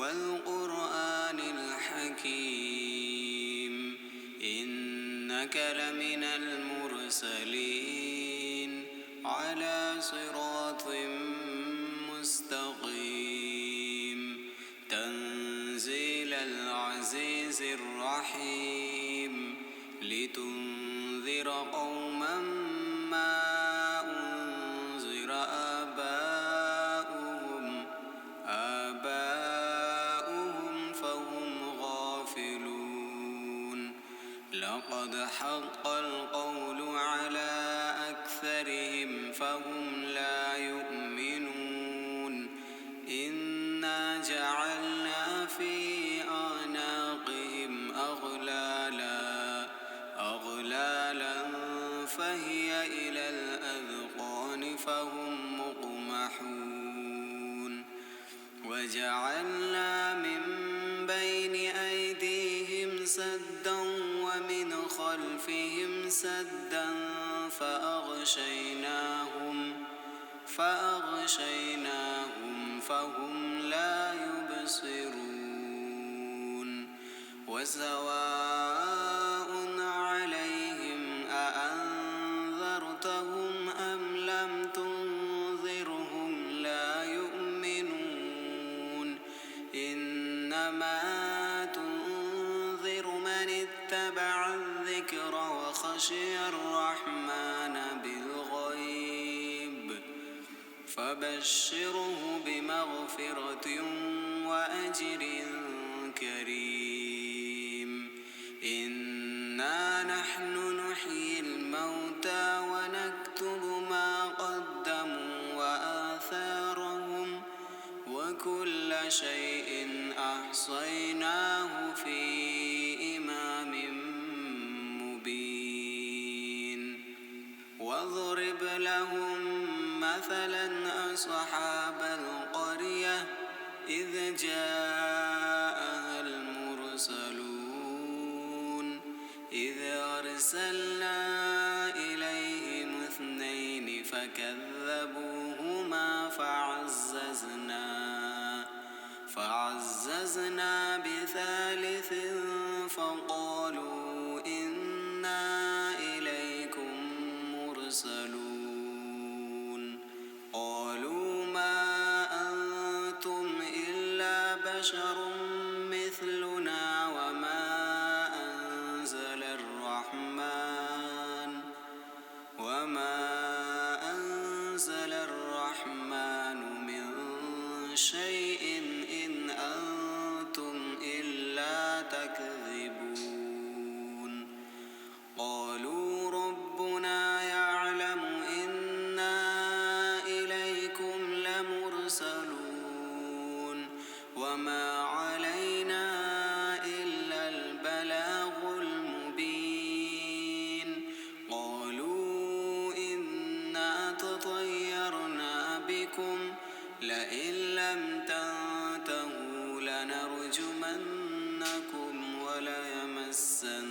والقرآن الحكيم إنك لمن المرسلين على صراط مستقيم تنزيل العزيز الرحيم لتنذر قوما ما أنذر آباؤهم فهم غافلون لقد حق القول على أكثرهم فهم لا يؤمنون إنا جعلنا في أعناقهم أغلالا فهي إلى الأذقان فهم مقمحون وجعلنا من بين أيديهم سدا ومن خلفهم سدا فأغشيناهم فهم لا يبصرون وسواء عليهم أأنذرتهم أم لم تنذرهم لا يؤمنون إنما تنذر من اتبع الذكر وخشي الرحمن بالغيب فبشره بمغفرة وأجر كريم إنا نحن نحيي الموتى ونكتب ما قدموا وآثارهم وكل شيء أحصيناه في إمام مبين واضرب لهم مثلا أصحاب القرية إذ جاءها المرسلون إذ أرسلنا إليهم 2 فكذبوهما فعززنا بثالث فقالوا إنا إليكم مرسلون قالوا ما أنتم إلا بشر مثلنا وما أنزل الرحمن من شيء إن أنتم إلا تكذبون قالوا ربنا يعلم إنا إليكم لمرسلون وما علينا إلا البلاغ المبين قالوا إنا تطيرنا بكم لئن لم تنتهوا لنرجمنكم وليمسنكم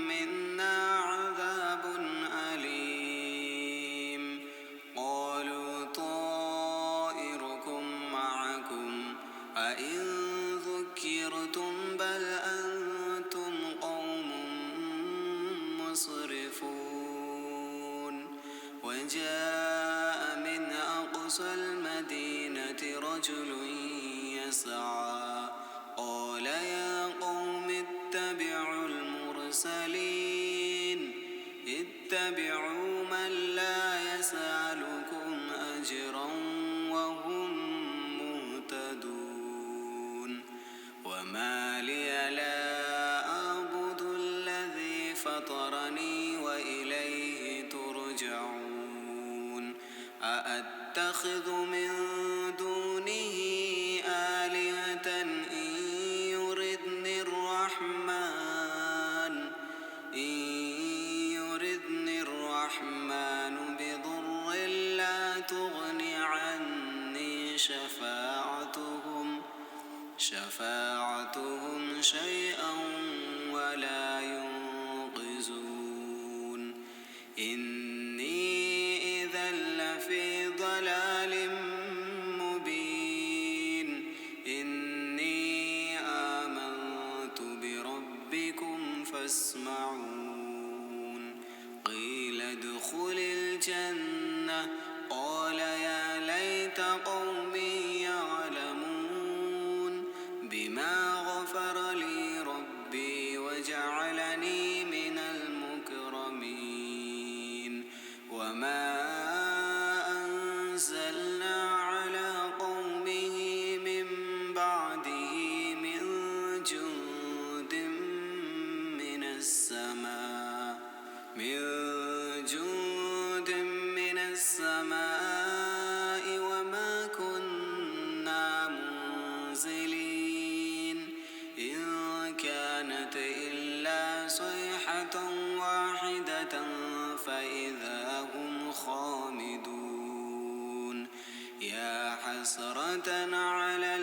منا عذاب أليم قالوا طائركم معكم أئن ذكرتم بل أنتم قوم مسرفون وجاء من أقصى المدينة رجل يسعى قال يا قوم اتبعوا من لا يسألكم أجرا وهم مهتدون وما لي لا أعبد الذي فطرني وإليه ترجعون أأتخذ من دونه آلهة إن يردني الرحمن بضر لا تغن عني شفاعتهم شيئا ولا ينقذون إني ادخل الجنة قال يا ليت قومي يعلمون بما غفر لي ربي وجعلني من المكرمين وما أنزلنا على قومه من بعده من جند من السماء وما كنا منزلين إن كانت إلا صيحة واحدة فإذا هم خامدون يا حسرة على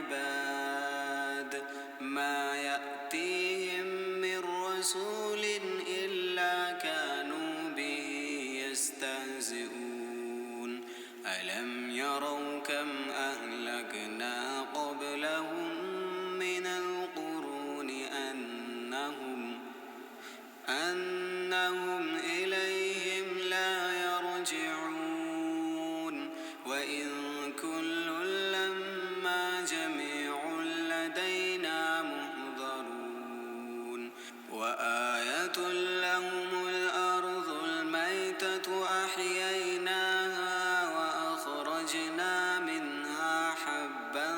العباد ما يأتيهم من رسول إلا كانوا به يستهزئون ألم يروا كم أهلكنا قبلهم من القرون أنهم إليهم لا يرجعون وإن كل لما جميع لدينا محضرون وآية لهم الأرض الميتة أحييناها وأخرجنا منها حبا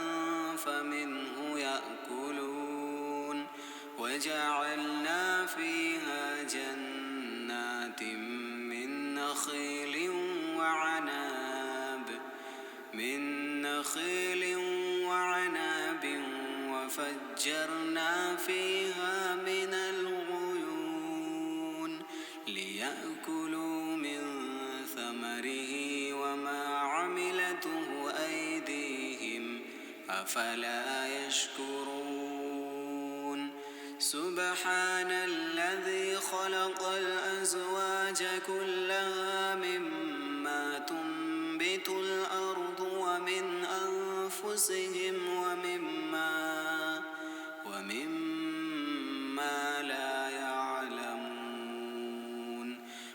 فمنه يأكلون وجعلنا فيها جنات من نخيل وعناب وفجرنا فيها من العيون ليأكلوا من ثمره وما عملته أيديهم أفلا يشكرون سبحان الذي خلق الأزواج كلها مما تنبت الأرض ومن أنفسهم ومما لا يعلمون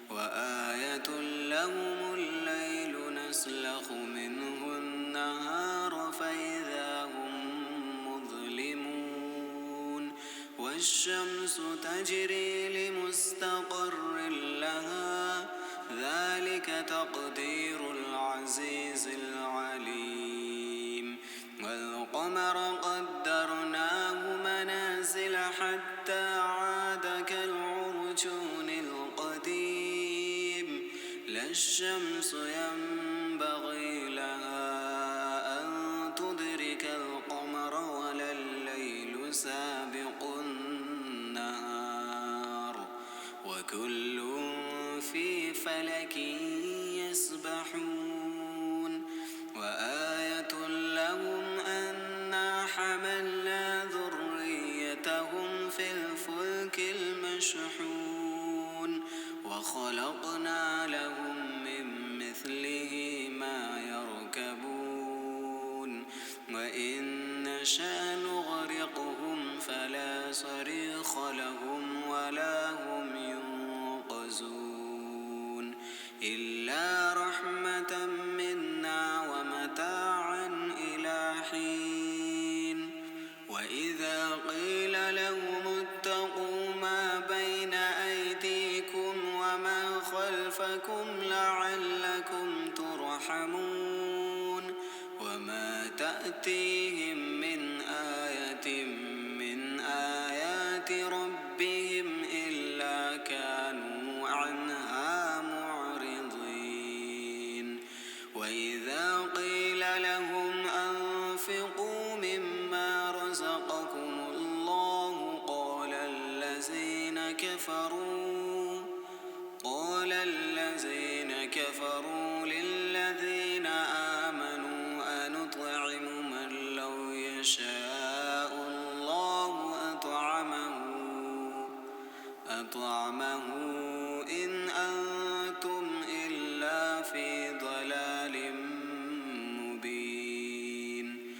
وآية لهم الليل نسلخ منه النهار فإذا هم مظلمون والشمس تجري لمستقر لها ذلك تقدير العزيز العليم والقمر قدرناه منازل حتى عاد كالعرجون القديم لا الشمس ينبغي لها أن تدرك القمر ولا الليل سابق النهار وكل في فلك يسبحون وآية لهم أنا حملنا ذريتهم في الفلك المشحون وخلقنا لهم من مثله ما يركبون وإن نشأ نغرقهم فلا صريخ لهم ولا هم ينقذون إلا رحمة منا ومتاعا إلى حين وإذا قيل لهم اتقوا ما بين أيديكم وما خلفكم لعلكم ترحمون وما تأتيهم من آية من آيات ربهم إلا كانوا عنها معرضين وإذا قيل لهم أنفقوا مما رزقكم الله قال الذين كفروا للذين آمنوا أنطعم من لو يشاء الله أطعمه إن أنتم إلا في ضلال مبين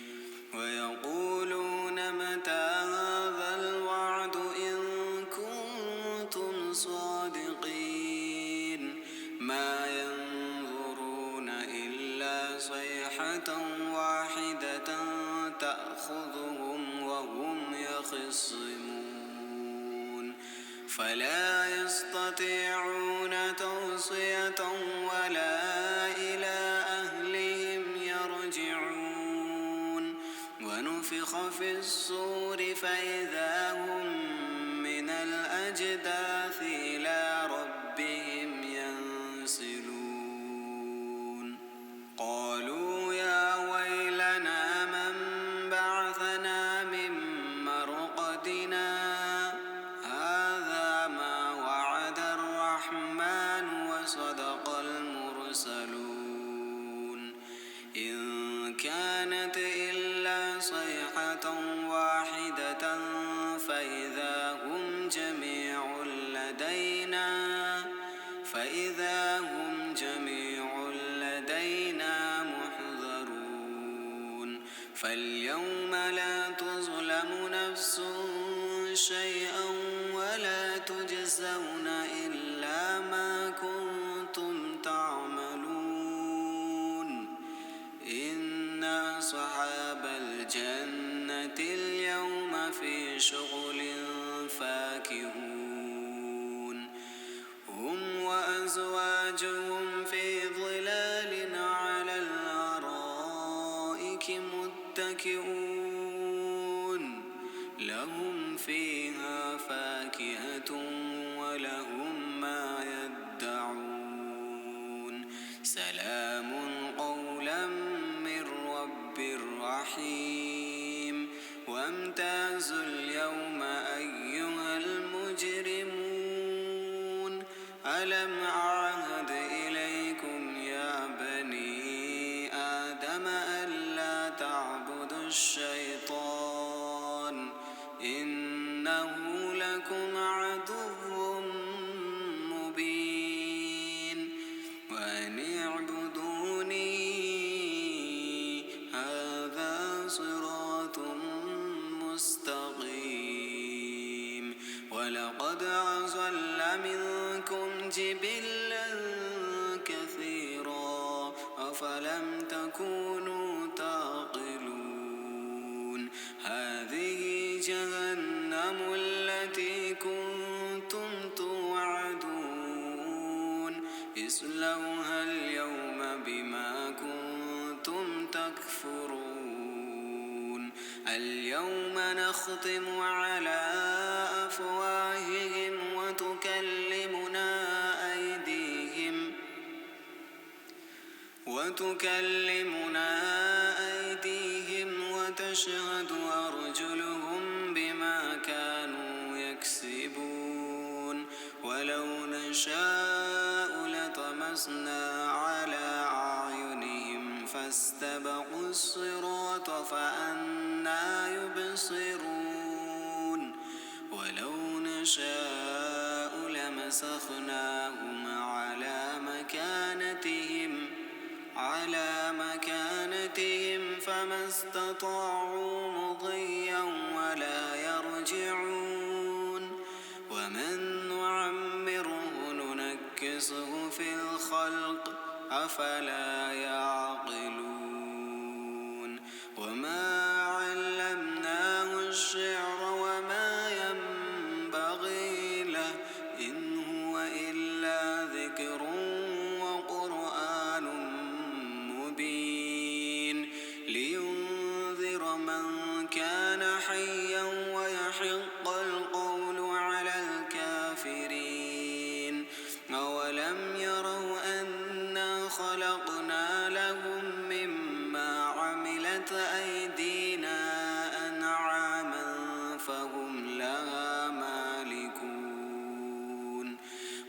ويقولون متى هذا الوعد إن كنتم صادقين صيحة واحدة تأخذهم وهم يخصمون فلا يستطيعون توصية ولا إلى أهلهم يرجعون ونفخ في الصور فإذا هم من الأجداث إلى ربهم ينسلون قالوا يا ويلنا من بعثنا من مرقدنا هذا ما وعد الرحمن وصدق المرسلون إن كانت إلا صيحة واحدة فإذا هم جميع لدينا محضرون فاليوم لا تظلم نفس شيئا ولا تجزون إلا ما كنتم تعملون إن أصحاب الجنة اليوم في شغل فاكهون هم وأزواجهم في ظلال على الأرائك متكئون لهم فيها فاكهة ولهم ما يدعون سلام قولا من رب رحيم وامتازوا اليوم أيها المجرمون ألم أعهد إليكم يا بني آدم ألا تعبدوا الشيطان إنه لكم عدو مبين وأن اعبدوني هذا صراط مستقيم ولقد أضل منكم جبلا كثيرا أفلم تكونوا تعقلون هذه جهنم التي كنتم توعدون اصلوها اليوم بما كنتم تكفرون اليوم نختم على أفواههم وتكلمنا أيديهم وتشهد أرجلهم بما كانوا يكسبون ولو نشاء لطمسنا على أعينهم فاستبقوا الصراط فأنى يبصرون ولو نشاء لمسخناهم على مكانتهم فما استطاعوا مضيا ولا يرجعون ومن نعمره ننكسه في الخلق أفلا يعقلون وما علمناه الشعر وما ينبغي له إن هو إلا ذكر وقرآن مبين لينذر من كان حيا ويحق القول على الكافرين أولم يروا أنا خلقنا لهم مما عملت أيدينا أنعاما فهم لها مالكون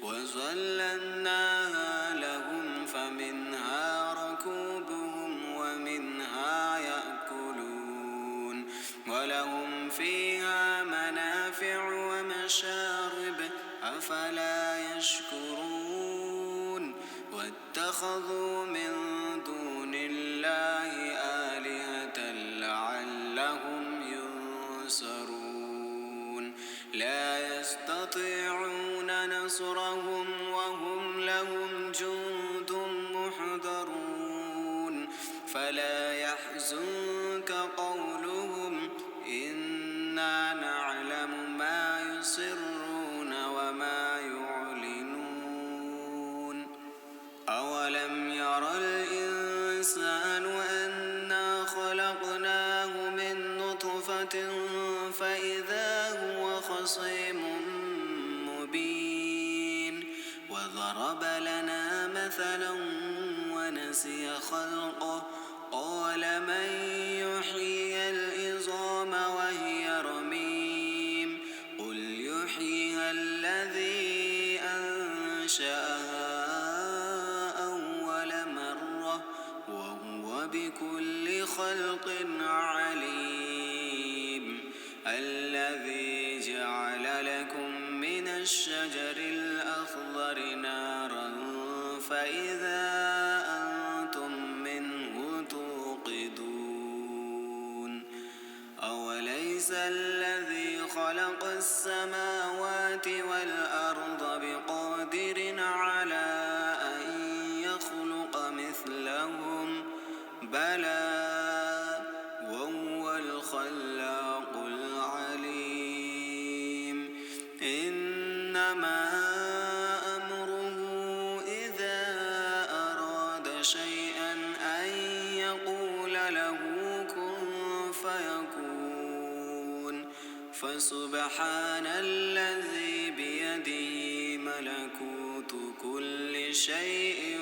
وظللناها لهم فمنها ركوبهم ومنها يأكلون ولهم فيها منافع ومشارب أفلا يشكرون واتخذوا من دون الله آلهة لعلهم ينصرون لا يستطيعون نصرهم وهم لهم جند محضرون فلا يحزنك قولهم إنا نعلم ما يسرون وما يعلنون أولم ير الإنسان أنا خلقناه من نطفة فإذا هو خصيم مبين وضرب لنا مثلا ونسي خلقه قال من يحيي العظام وهي رميم قل يحييها الذي أنشأها أول مرة وهو بكل خلق عليم الذي جعل لكم من الشجر الأخضر نارا فإذا أنتم منه توقدون أوليس الذي خلق السماوات والأرض بقادر على أن يخلق مثلهم بلى وهو الخلاق العليم إنما أمره إذا أراد شيئا أن يقول له كن فيكون فسبحان الذي بيده ملكوت كل شيء